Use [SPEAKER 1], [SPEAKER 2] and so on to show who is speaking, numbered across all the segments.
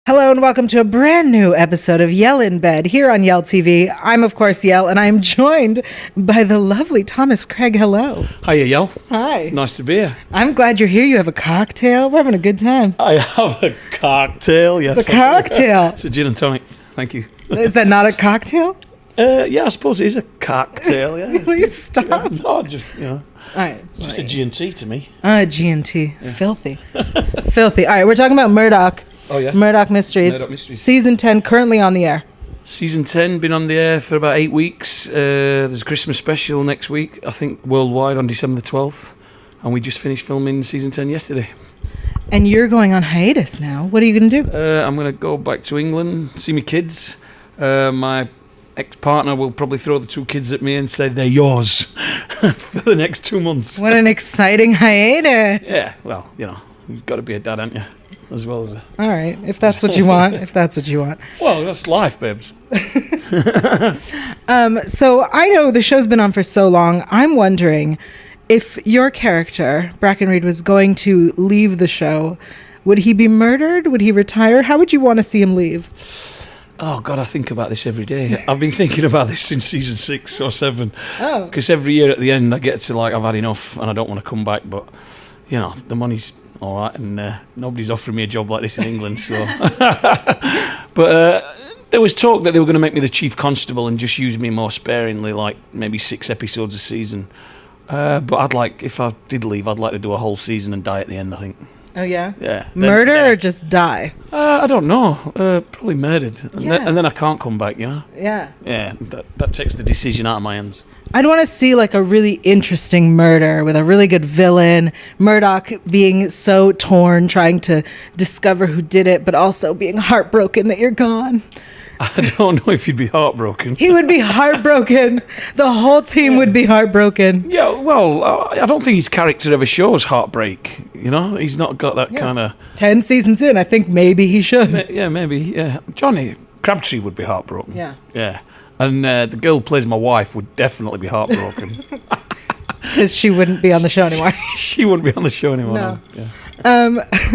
[SPEAKER 1] Hello and welcome to a brand new episode of Yael In Bed here on Yael TV. I'm, of course, Yael, and I'm joined by the lovely Thomas Craig. Hello.
[SPEAKER 2] Hiya, Yael.
[SPEAKER 1] Hi.
[SPEAKER 2] It's nice to be here.
[SPEAKER 1] I'm glad you're here. You have a cocktail. We're having a good time.
[SPEAKER 2] I have a cocktail, yes.
[SPEAKER 1] It's a cocktail.
[SPEAKER 2] It's a gin and tonic. Thank you.
[SPEAKER 1] Is that not a cocktail?
[SPEAKER 2] Yeah, I suppose it is a cocktail, yeah.
[SPEAKER 1] Will you stop?
[SPEAKER 2] No, just, you know.
[SPEAKER 1] All right.
[SPEAKER 2] It's just a G&T to me.
[SPEAKER 1] G&T. Yeah. Filthy. Filthy. All right, we're talking about Murdoch.
[SPEAKER 2] Oh, yeah?
[SPEAKER 1] Murdoch Mysteries.
[SPEAKER 2] Murdoch Mysteries.
[SPEAKER 1] Season 10, currently on the air.
[SPEAKER 2] Season 10, been on the air for about 8 weeks. There's a Christmas special next week, I think worldwide on December the 12th. And we just finished filming Season 10 yesterday.
[SPEAKER 1] And you're going on hiatus now. What are you going to do?
[SPEAKER 2] I'm going to go back to England, see my kids. My ex-partner will probably throw the 2 kids at me and say they're yours for the next 2 months.
[SPEAKER 1] What an exciting hiatus.
[SPEAKER 2] Yeah, well, you know, you've got to be a dad, haven't you? As well as
[SPEAKER 1] all right, if that's what you want. If that's what you want.
[SPEAKER 2] Well, that's life, babes.
[SPEAKER 1] So I know the show's been on for so long. I'm wondering if your character, Brackenreid, was going to leave the show, would he be murdered? Would he retire? How would you want to see him leave?
[SPEAKER 2] Oh, God, I think about this every day. I've been thinking about this since season 6 or 7.
[SPEAKER 1] Oh.
[SPEAKER 2] Because every year at the end, I get to, like, I've had enough and I don't want to come back. But, you know, the money's all right, and nobody's offering me a job like this in England. So, but there was talk that they were going to make me the chief constable and just use me more sparingly, like maybe 6 episodes a season. But I'd like, if I did leave, I'd like to do a whole season and die at the end, I think.
[SPEAKER 1] Oh, yeah?
[SPEAKER 2] Yeah.
[SPEAKER 1] Murder or just die?
[SPEAKER 2] I don't know. Probably murdered.
[SPEAKER 1] Yeah.
[SPEAKER 2] And then I can't come back, you know?
[SPEAKER 1] Yeah.
[SPEAKER 2] Yeah, that takes the decision out of my hands.
[SPEAKER 1] I'd want to see like a really interesting murder with a really good villain. Murdoch being so torn, trying to discover who did it, but also being heartbroken that you're gone.
[SPEAKER 2] I don't know if you'd be heartbroken.
[SPEAKER 1] He would be heartbroken. The whole team would be heartbroken.
[SPEAKER 2] Yeah, well, I don't think his character ever shows heartbreak. You know, he's not got that kind of...
[SPEAKER 1] 10 seasons in, I think maybe he should.
[SPEAKER 2] Yeah, maybe, yeah. Johnny Crabtree would be heartbroken.
[SPEAKER 1] Yeah.
[SPEAKER 2] Yeah. And the girl who plays my wife would definitely be heartbroken.
[SPEAKER 1] Because she wouldn't be on the show anymore.
[SPEAKER 2] She wouldn't be on the show anymore.
[SPEAKER 1] No.
[SPEAKER 2] Yeah.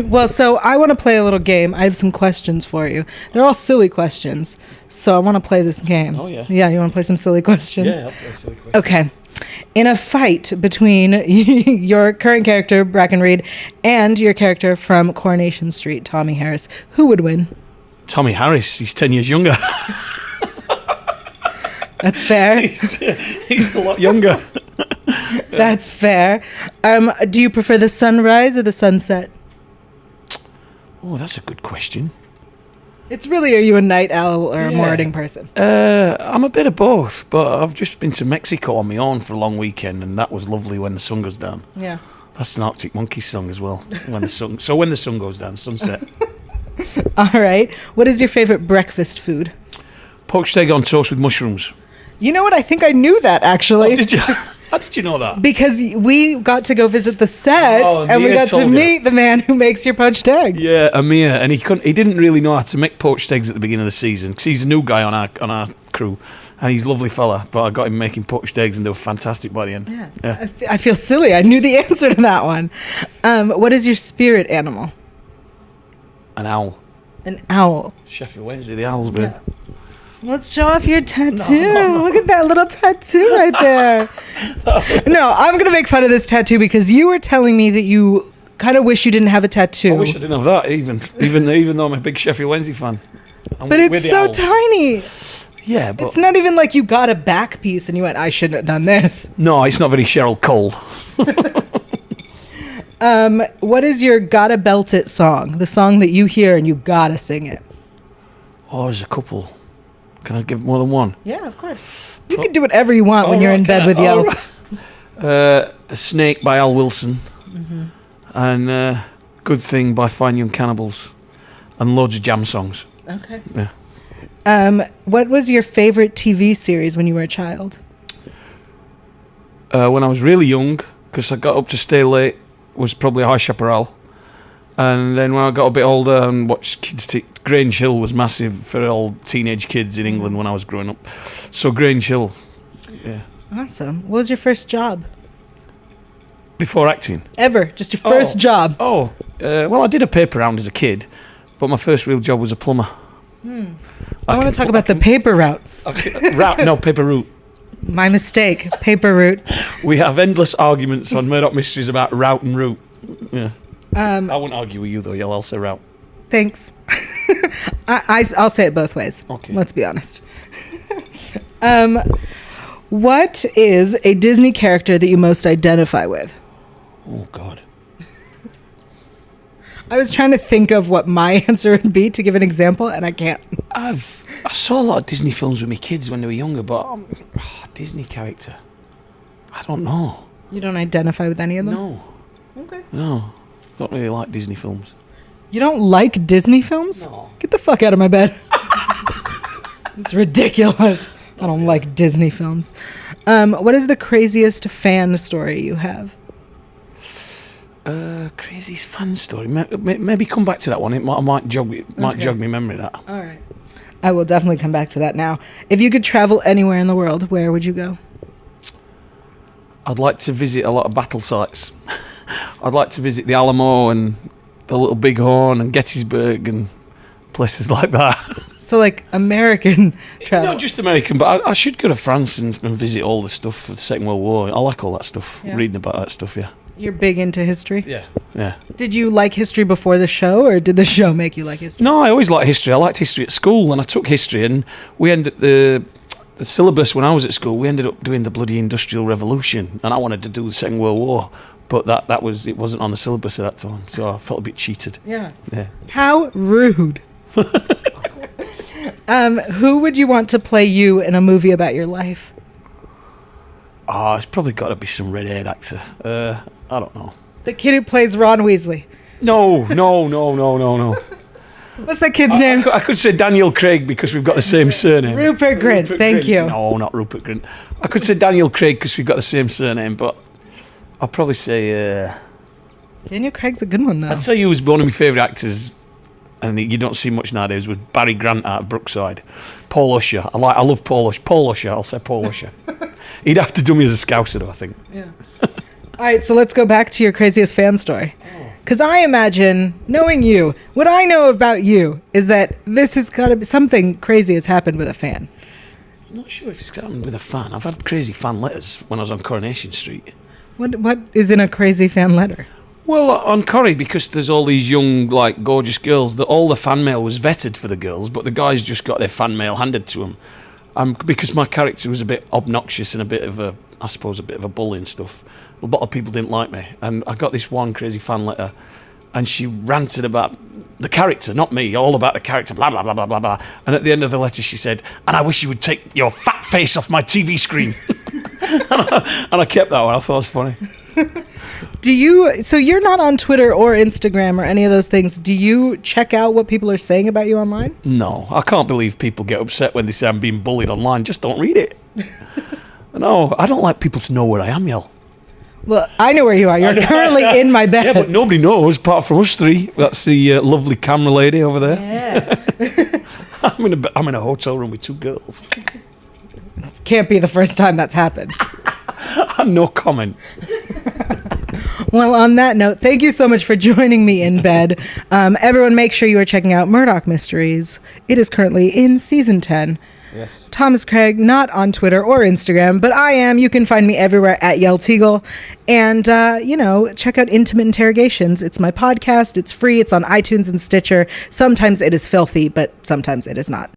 [SPEAKER 1] Well, so I want to play a little game. I have some questions for you. They're all silly questions. So I want to play this game.
[SPEAKER 2] Oh, yeah.
[SPEAKER 1] Yeah, you want to play some silly questions?
[SPEAKER 2] Yeah, I'll play a silly question.
[SPEAKER 1] Okay. In a fight between your current character, Brackenreid, and your character from Coronation Street, Tommy Harris, who would win?
[SPEAKER 2] Tommy Harris. He's 10 years younger.
[SPEAKER 1] That's fair.
[SPEAKER 2] He's a lot younger.
[SPEAKER 1] That's fair. Do you prefer the sunrise or the sunset?
[SPEAKER 2] Oh, that's a good question.
[SPEAKER 1] It's really, are you a night owl or a morning person?
[SPEAKER 2] I'm a bit of both, but I've just been to Mexico on my own for a long weekend, and that was lovely when the sun goes down.
[SPEAKER 1] Yeah.
[SPEAKER 2] That's an Arctic Monkeys song as well. When the sun goes down, sunset.
[SPEAKER 1] All right. What is your favorite breakfast food?
[SPEAKER 2] Poached egg on toast with mushrooms.
[SPEAKER 1] You know what? I think I knew that, actually.
[SPEAKER 2] Oh, did you? How did you know that?
[SPEAKER 1] Because we got to go visit the set, and we got to meet the man who makes your poached eggs.
[SPEAKER 2] Yeah, Amir, and he didn't really know how to make poached eggs at the beginning of the season because he's a new guy on our crew, and he's a lovely fella. But I got him making poached eggs, and they were fantastic by the end.
[SPEAKER 1] Yeah. I feel silly. I knew the answer to that one. What is your spirit animal?
[SPEAKER 2] An owl.
[SPEAKER 1] An owl.
[SPEAKER 2] Sheffield Wednesday, the owls, babe.
[SPEAKER 1] Yeah. Let's show off your tattoo.
[SPEAKER 2] No.
[SPEAKER 1] Look at that little tattoo right there. No, I'm going to make fun of this tattoo because you were telling me that you kind of wish you didn't have a tattoo.
[SPEAKER 2] I wish I didn't have that, even though I'm a big Sheffield Wednesday fan.
[SPEAKER 1] But it's so tiny.
[SPEAKER 2] Yeah, but...
[SPEAKER 1] It's not even like you got a back piece and you went, I shouldn't have done this.
[SPEAKER 2] No, it's not very Cheryl Cole.
[SPEAKER 1] What is your gotta belt it song? The song that you hear and you gotta sing it.
[SPEAKER 2] Oh, there's a couple. Can I give more than one?
[SPEAKER 1] Yeah, of course. You can do whatever you want when you're in bed with Yael.
[SPEAKER 2] The Snake by Al Wilson. Mm-hmm. And Good Thing by Fine Young Cannibals. And loads of jam songs.
[SPEAKER 1] Okay.
[SPEAKER 2] Yeah.
[SPEAKER 1] What was your favorite TV series when you were a child?
[SPEAKER 2] When I was really young, because I got up to stay late, was probably High Chaparral. And then when I got a bit older and watched kids, Grange Hill was massive for all teenage kids in England when I was growing up. So Grange Hill, yeah.
[SPEAKER 1] Awesome. What was your first job?
[SPEAKER 2] Before acting?
[SPEAKER 1] Ever. Just your first job.
[SPEAKER 2] Well, I did a paper round as a kid, But my first real job was a plumber.
[SPEAKER 1] I want to talk about the paper route.
[SPEAKER 2] Paper route.
[SPEAKER 1] My mistake. Paper route.
[SPEAKER 2] We have endless arguments on Murdoch Mysteries about route and route. Yeah. I won't argue with you though. I'll say route.
[SPEAKER 1] Thanks. I'll say it both ways.
[SPEAKER 2] Okay.
[SPEAKER 1] Let's be honest. What is a Disney character that you most identify with?
[SPEAKER 2] Oh God.
[SPEAKER 1] I was trying to think of what my answer would be to give an example, and I can't.
[SPEAKER 2] I saw a lot of Disney films with my kids when they were younger, but Disney character, I don't know.
[SPEAKER 1] You don't identify with any of them?
[SPEAKER 2] No.
[SPEAKER 1] Okay.
[SPEAKER 2] No. Don't really like Disney films.
[SPEAKER 1] You don't like Disney films?
[SPEAKER 2] No.
[SPEAKER 1] Get the fuck out of my bed. It's ridiculous. I don't like Disney films. What is the craziest fan story you have?
[SPEAKER 2] Craziest fan story. Maybe come back to that one. It might jog me memory. That.
[SPEAKER 1] All right. I will definitely come back to that now. If you could travel anywhere in the world, where would you go?
[SPEAKER 2] I'd like to visit a lot of battle sites. I'd like to visit the Alamo and the Little Bighorn and Gettysburg and places like that.
[SPEAKER 1] So, like, American travel?
[SPEAKER 2] Not just American, but I should go to France and visit all the stuff for the Second World War. I like all that stuff, reading about that stuff, yeah.
[SPEAKER 1] You're big into history?
[SPEAKER 2] Yeah.
[SPEAKER 1] Did you like history before the show, or did the show make you like history?
[SPEAKER 2] No, I always liked history. I liked history at school, and I took history, and we ended the syllabus when I was at school, we ended up doing the bloody Industrial Revolution, and I wanted to do the Second World War, but it wasn't on the syllabus at that time, so I felt a bit cheated.
[SPEAKER 1] Yeah.
[SPEAKER 2] Yeah.
[SPEAKER 1] How rude. Who would you want to play you in a movie about your life?
[SPEAKER 2] Oh, it's probably got to be some red-haired actor. I don't know.
[SPEAKER 1] The kid who plays Ron Weasley.
[SPEAKER 2] No.
[SPEAKER 1] What's that kid's name?
[SPEAKER 2] I could say Daniel Craig because we've got the same surname.
[SPEAKER 1] Rupert Grint. Thank you.
[SPEAKER 2] No, not Rupert Grint. I could say Daniel Craig because we've got the same surname, but I'll probably say...
[SPEAKER 1] Daniel Craig's a good one, though.
[SPEAKER 2] I'd tell you who was one of my favourite actors, and you don't see much nowadays, with Barry Grant out of Brookside. Paul Usher. I love Paul Usher. Paul Usher. I'll say Paul Usher. He'd have to do me as a Scouser, though, I think.
[SPEAKER 1] Yeah. All right, so let's go back to your craziest fan story. Because I imagine, knowing you, what I know about you is that this has got to be something crazy has happened with a fan.
[SPEAKER 2] I'm not sure if it's happened with a fan. I've had crazy fan letters when I was on Coronation Street.
[SPEAKER 1] What is in a crazy fan letter?
[SPEAKER 2] Well, on Corrie, because there's all these young, like, gorgeous girls, all the fan mail was vetted for the girls, but the guys just got their fan mail handed to them. Because my character was a bit obnoxious and a bit of a bully and stuff. A lot of people didn't like me, and I got this one crazy fan letter, and she ranted about the character, not me, all about the character, blah, blah, blah, blah, blah, blah. And at the end of the letter, she said, "And I wish you would take your fat face off my TV screen." and I kept that one. I thought it was funny.
[SPEAKER 1] So you're not on Twitter or Instagram or any of those things. Do you check out what people are saying about you online?
[SPEAKER 2] No, I can't believe people get upset when they say I'm being bullied online. Just don't read it. No, I don't like people to know where I am, Yael.
[SPEAKER 1] Well, I know where you are. You're currently in my bed.
[SPEAKER 2] Yeah, but nobody knows apart from us three. That's the lovely camera lady over there.
[SPEAKER 1] Yeah.
[SPEAKER 2] I'm in a hotel room with two girls.
[SPEAKER 1] Can't be the first time that's happened.
[SPEAKER 2] No comment.
[SPEAKER 1] Well, on that note, thank you so much for joining me in bed. Everyone, make sure you are checking out Murdoch Mysteries. It is currently in season 10.
[SPEAKER 2] Yes.
[SPEAKER 1] Thomas Craig, not on Twitter or Instagram, but I am. You can find me everywhere at Yael Tygiel. And, check out Intimate Interrogations. It's my podcast. It's free. It's on iTunes and Stitcher. Sometimes it is filthy, but sometimes it is not.